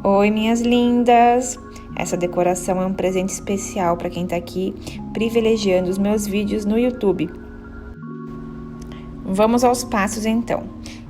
Oi, minhas lindas! Essa decoração é um presente especial para quem tá aqui privilegiando os meus vídeos no YouTube. Vamos aos passos então.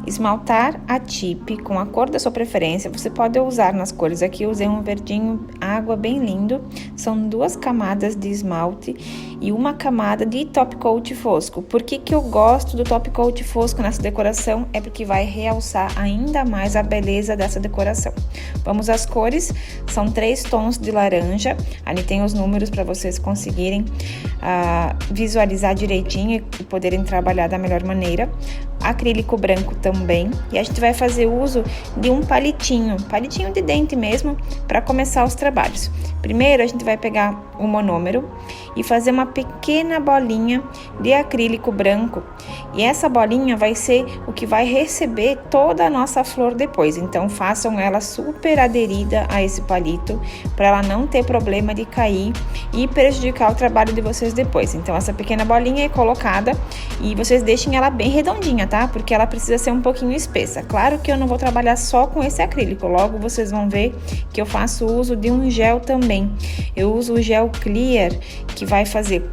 Esmaltar a tip com a cor da sua preferência. Você pode usar nas cores aqui, eu usei um verdinho água bem lindo. São 2 camadas de esmalte e 1 camada de top coat fosco. Por que eu gosto do top coat fosco nessa decoração? É porque vai realçar ainda mais a beleza dessa decoração. Vamos às cores, são 3 tons de laranja. Ali tem os números para vocês conseguirem visualizar direitinho e poderem trabalhar da melhor maneira. Acrílico branco também, e a gente vai fazer uso de um palitinho de dente mesmo, para começar os trabalhos. Primeiro a gente vai pegar o monômero e fazer uma pequena bolinha de acrílico branco, e essa bolinha vai ser o que vai receber toda a nossa flor depois. Então façam ela super aderida a esse palito, para ela não ter problema de cair e prejudicar o trabalho de vocês depois. Então essa pequena bolinha é colocada e vocês deixem ela bem redondinha, tá? Porque ela precisa ser um pouquinho espessa. Claro que eu não vou trabalhar só com esse acrílico, logo vocês vão ver que eu faço uso de um gel também. Eu uso o gel Clear, que vai fazer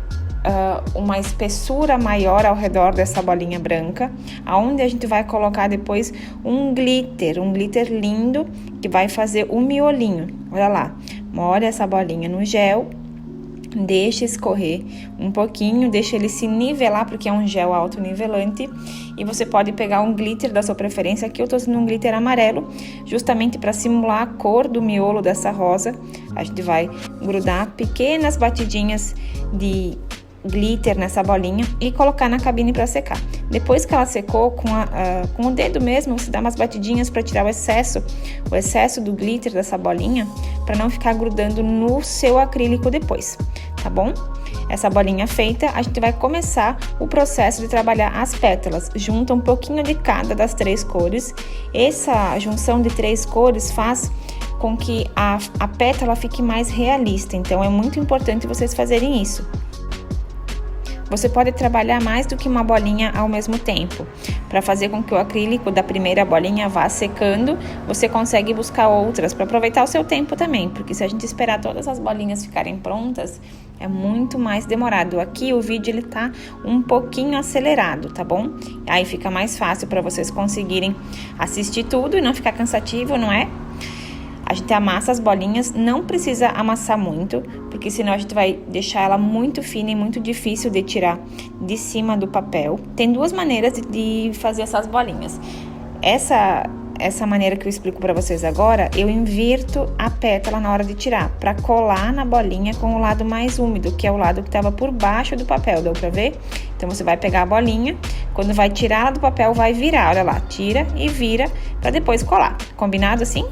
uma espessura maior ao redor dessa bolinha branca, aonde a gente vai colocar depois um glitter lindo, que vai fazer o miolinho. Olha lá, molha essa bolinha no gel, deixa escorrer um pouquinho, deixa ele se nivelar, porque é um gel autonivelante, e você pode pegar um glitter da sua preferência. Aqui eu tô usando um glitter amarelo, justamente para simular a cor do miolo dessa rosa. A gente vai grudar pequenas batidinhas de glitter nessa bolinha e colocar na cabine para secar. Depois que ela secou, com o dedo mesmo, você dá umas batidinhas para tirar o excesso do glitter dessa bolinha, para não ficar grudando no seu acrílico depois, tá bom? Essa bolinha feita, a gente vai começar o processo de trabalhar as pétalas. Junta um pouquinho de cada das 3 cores. Essa junção de 3 cores faz com que a pétala fique mais realista, então é muito importante vocês fazerem isso. Você pode trabalhar mais do que uma bolinha ao mesmo tempo. Para fazer com que o acrílico da primeira bolinha vá secando, você consegue buscar outras para aproveitar o seu tempo também, porque se a gente esperar todas as bolinhas ficarem prontas, é muito mais demorado. Aqui o vídeo ele tá um pouquinho acelerado, tá bom? Aí fica mais fácil para vocês conseguirem assistir tudo e não ficar cansativo, não é? A gente amassa as bolinhas, não precisa amassar muito, porque senão a gente vai deixar ela muito fina e muito difícil de tirar de cima do papel. Tem 2 maneiras de fazer essas bolinhas. Essa maneira que eu explico para vocês agora, eu invirto a pétala na hora de tirar, para colar na bolinha com o lado mais úmido, que é o lado que estava por baixo do papel, deu para ver? Então você vai pegar a bolinha, quando vai tirar ela do papel, vai virar, olha lá, tira e vira, para depois colar. Combinado assim?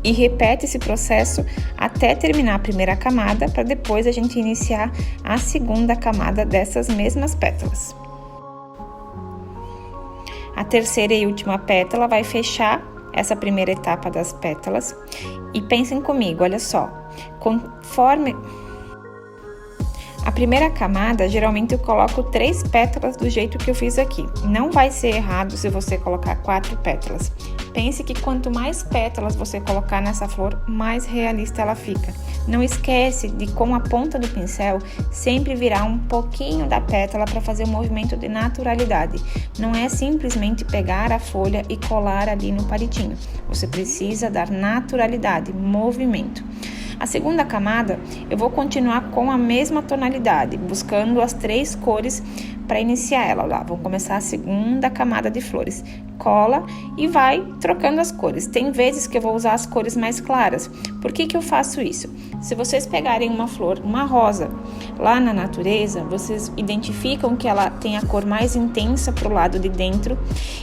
E repete esse processo até terminar a primeira camada, para depois a gente iniciar a segunda camada dessas mesmas pétalas. A terceira e última pétala vai fechar essa primeira etapa das pétalas. E pensem comigo, olha só, conforme a primeira camada, geralmente eu coloco 3 pétalas do jeito que eu fiz aqui. Não vai ser errado se você colocar 4 pétalas. Pense que quanto mais pétalas você colocar nessa flor, mais realista ela fica. Não esquece de, com a ponta do pincel, sempre virar um pouquinho da pétala para fazer um movimento de naturalidade. Não é simplesmente pegar a folha e colar ali no palitinho. Você precisa dar naturalidade, movimento. A segunda camada, eu vou continuar com a mesma tonalidade, buscando as 3 cores para iniciar ela. Lá, vamos começar a segunda camada de flores. Cola e vai trocando as cores. Tem vezes que eu vou usar as cores mais claras. Por que eu faço isso? Se vocês pegarem uma flor, uma rosa, lá na natureza, vocês identificam que ela tem a cor mais intensa para o lado de dentro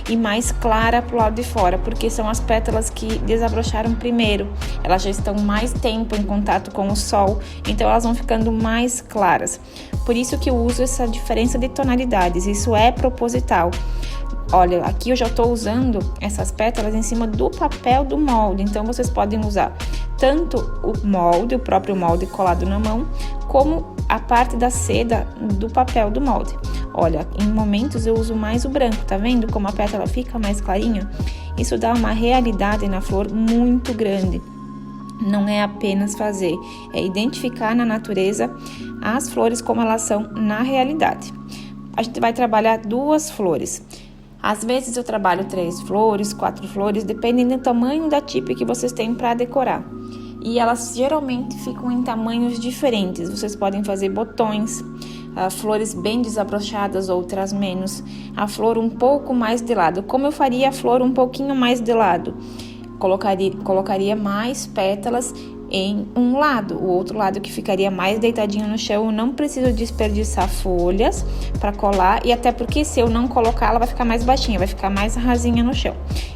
e mais clara para o lado de fora, porque são as pétalas que desabrocharam primeiro. Elas já estão mais tempo em contato com o sol, então elas vão ficando mais claras. Por isso que eu uso essa diferença de tonalidades, isso é proposital. Olha, aqui eu já estou usando essas pétalas em cima do papel do molde, então vocês podem usar tanto o molde, o próprio molde colado na mão, como a parte da seda do papel do molde. Olha, em momentos eu uso mais o branco, tá vendo como a pétala fica mais clarinha? Isso dá uma realidade na flor muito grande. Não é apenas fazer, é identificar na natureza as flores como elas são na realidade. A gente vai trabalhar 2 flores. Às vezes eu trabalho 3 flores, 4 flores, dependendo do tamanho da tipe que vocês têm para decorar. E elas geralmente ficam em tamanhos diferentes. Vocês podem fazer botões, flores bem desabrochadas, outras menos. A flor um pouco mais de lado. Como eu faria a flor um pouquinho mais de lado? Colocaria mais pétalas em um lado, o outro lado que ficaria mais deitadinho no chão. Eu não preciso desperdiçar folhas para colar, e até porque se eu não colocar, ela vai ficar mais baixinha, vai ficar mais rasinha no chão.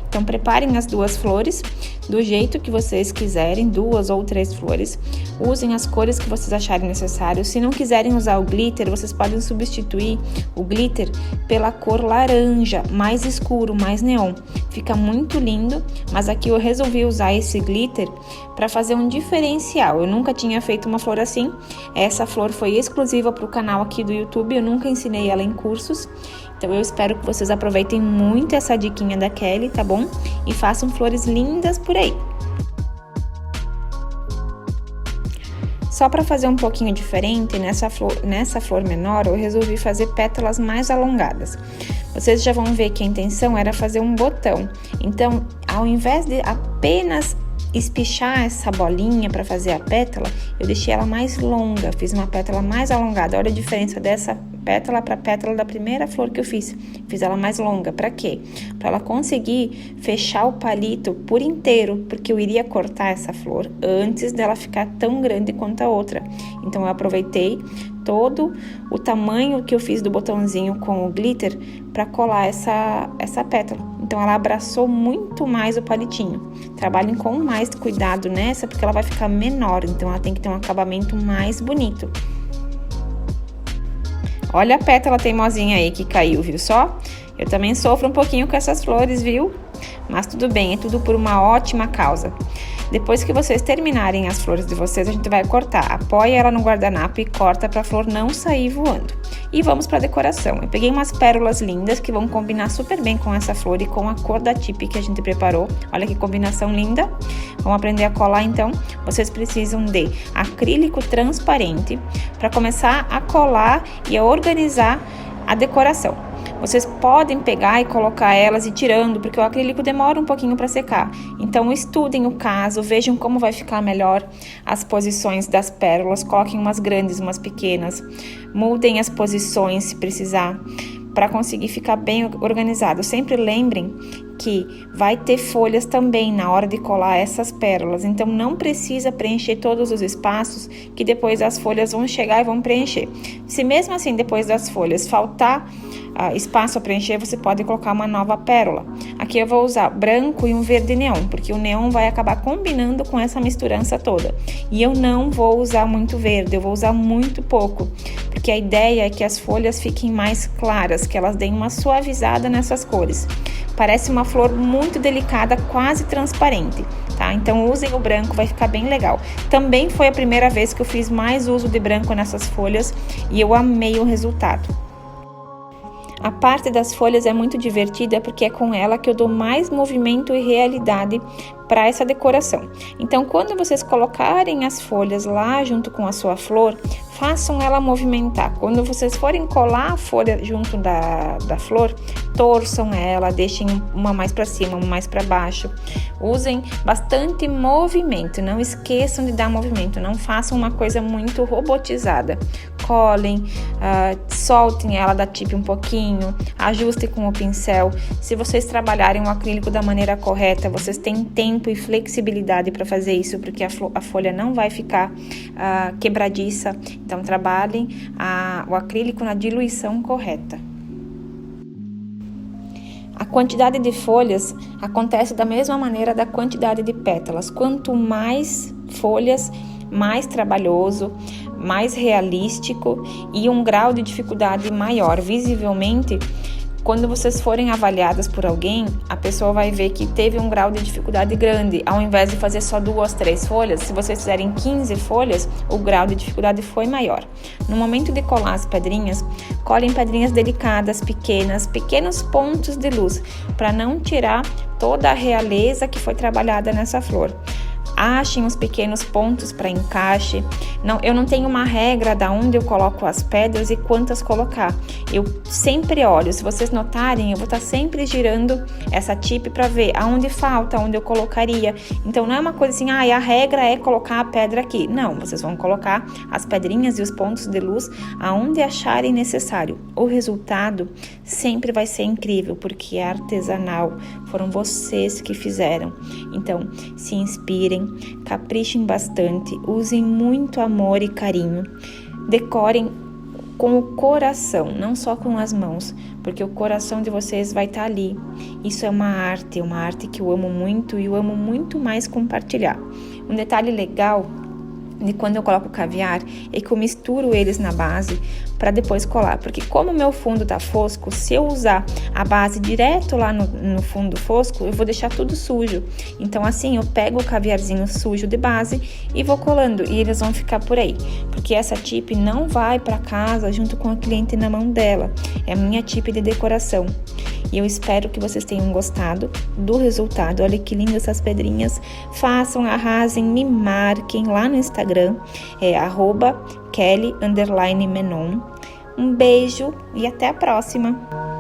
Então, preparem as 2 flores do jeito que vocês quiserem, 2 ou 3 flores. Usem as cores que vocês acharem necessário. Se não quiserem usar o glitter, vocês podem substituir o glitter pela cor laranja, mais escuro, mais neon. Fica muito lindo, mas aqui eu resolvi usar esse glitter para fazer um diferencial. Eu nunca tinha feito uma flor assim. Essa flor foi exclusiva para o canal aqui do YouTube, eu nunca ensinei ela em cursos. Então eu espero que vocês aproveitem muito essa diquinha da Kelly, tá bom? E façam flores lindas por aí. Só para fazer um pouquinho diferente, nessa flor menor, eu resolvi fazer pétalas mais alongadas. Vocês já vão ver que a intenção era fazer um botão. Então, ao invés de apenas espichar essa bolinha para fazer a pétala, eu deixei ela mais longa, fiz uma pétala mais alongada. Olha a diferença dessa pétala para a pétala da primeira flor que eu fiz. Fiz ela mais longa. Para quê? Para ela conseguir fechar o palito por inteiro, porque eu iria cortar essa flor antes dela ficar tão grande quanto a outra. Então eu aproveitei todo o tamanho que eu fiz do botãozinho com o glitter para colar essa pétala. Então ela abraçou muito mais o palitinho. Trabalhem com mais cuidado nessa, porque ela vai ficar menor, então ela tem que ter um acabamento mais bonito. Olha a pétala teimosinha aí que caiu, viu só? Eu também sofro um pouquinho com essas flores, viu? Mas tudo bem, é tudo por uma ótima causa. Depois que vocês terminarem as flores de vocês, a gente vai cortar. Apoia ela no guardanapo e corta para a flor não sair voando. E vamos para a decoração. Eu peguei umas pérolas lindas que vão combinar super bem com essa flor e com a cor da tipe que a gente preparou. Olha que combinação linda. Vamos aprender a colar então. Vocês precisam de acrílico transparente para começar a colar e a organizar a decoração. Vocês podem pegar e colocar elas e tirando, porque o acrílico demora um pouquinho para secar. Então, estudem o caso, vejam como vai ficar melhor as posições das pérolas. Coloquem umas grandes, umas pequenas. Mudem as posições se precisar, para conseguir ficar bem organizado. Sempre lembrem que vai ter folhas também na hora de colar essas pérolas. Então, não precisa preencher todos os espaços, que depois as folhas vão chegar e vão preencher. Se mesmo assim, depois das folhas, faltar espaço a preencher, você pode colocar uma nova pérola. Aqui eu vou usar branco e um verde neon, porque o neon vai acabar combinando com essa misturança toda. E eu não vou usar muito verde, eu vou usar muito pouco, porque a ideia é que as folhas fiquem mais claras, que elas deem uma suavizada nessas cores. Parece uma flor muito delicada, quase transparente, tá? Então usem o branco, vai ficar bem legal. Também foi a primeira vez que eu fiz mais uso de branco nessas folhas e eu amei o resultado. A parte das folhas é muito divertida porque é com ela que eu dou mais movimento e realidade para essa decoração. Então, quando vocês colocarem as folhas lá junto com a sua flor, façam ela movimentar. Quando vocês forem colar a folha junto da flor, torçam ela, deixem uma mais para cima, uma mais para baixo. Usem bastante movimento, não esqueçam de dar movimento, não façam uma coisa muito robotizada. Colhem, soltem ela da tipe um pouquinho, ajustem com o pincel. Se vocês trabalharem o acrílico da maneira correta, vocês têm tempo e flexibilidade para fazer isso, porque a folha não vai ficar quebradiça. Então, trabalhem o acrílico na diluição correta. A quantidade de folhas acontece da mesma maneira da quantidade de pétalas. Quanto mais folhas, mais trabalhoso, mais realístico e um grau de dificuldade maior. Visivelmente, quando vocês forem avaliadas por alguém, a pessoa vai ver que teve um grau de dificuldade grande. Ao invés de fazer só 2, 3 folhas, se vocês fizerem 15 folhas, o grau de dificuldade foi maior. No momento de colar as pedrinhas, colhem pedrinhas delicadas, pequenas, pequenos pontos de luz, para não tirar toda a realeza que foi trabalhada nessa flor. Achem os pequenos pontos para encaixe. Eu não tenho uma regra de onde eu coloco as pedras e quantas colocar. Eu sempre olho, se vocês notarem, eu vou estar sempre girando essa tip para ver aonde falta, onde eu colocaria. Então não é uma coisa assim, a regra é colocar a pedra aqui. Não, vocês vão colocar as pedrinhas e os pontos de luz aonde acharem necessário. O resultado sempre vai ser incrível, porque é artesanal, foram vocês que fizeram. Então, se inspirem, caprichem bastante, usem muito amor e carinho, decorem com o coração, não só com as mãos, porque o coração de vocês vai estar ali. Isso é uma arte que eu amo muito e eu amo muito mais compartilhar. Um detalhe legal de quando eu coloco caviar é que eu misturo eles na base para depois colar, porque como o meu fundo tá fosco, se eu usar a base direto lá no fundo fosco, eu vou deixar tudo sujo. Então assim, eu pego o caviarzinho sujo de base e vou colando, e eles vão ficar por aí, porque essa tip não vai para casa junto com a cliente na mão dela, é a minha tip de decoração. E eu espero que vocês tenham gostado do resultado. Olha que lindas essas pedrinhas. Façam, arrasem, me marquem lá no Instagram, @Kelly_Menon. Um beijo e até a próxima!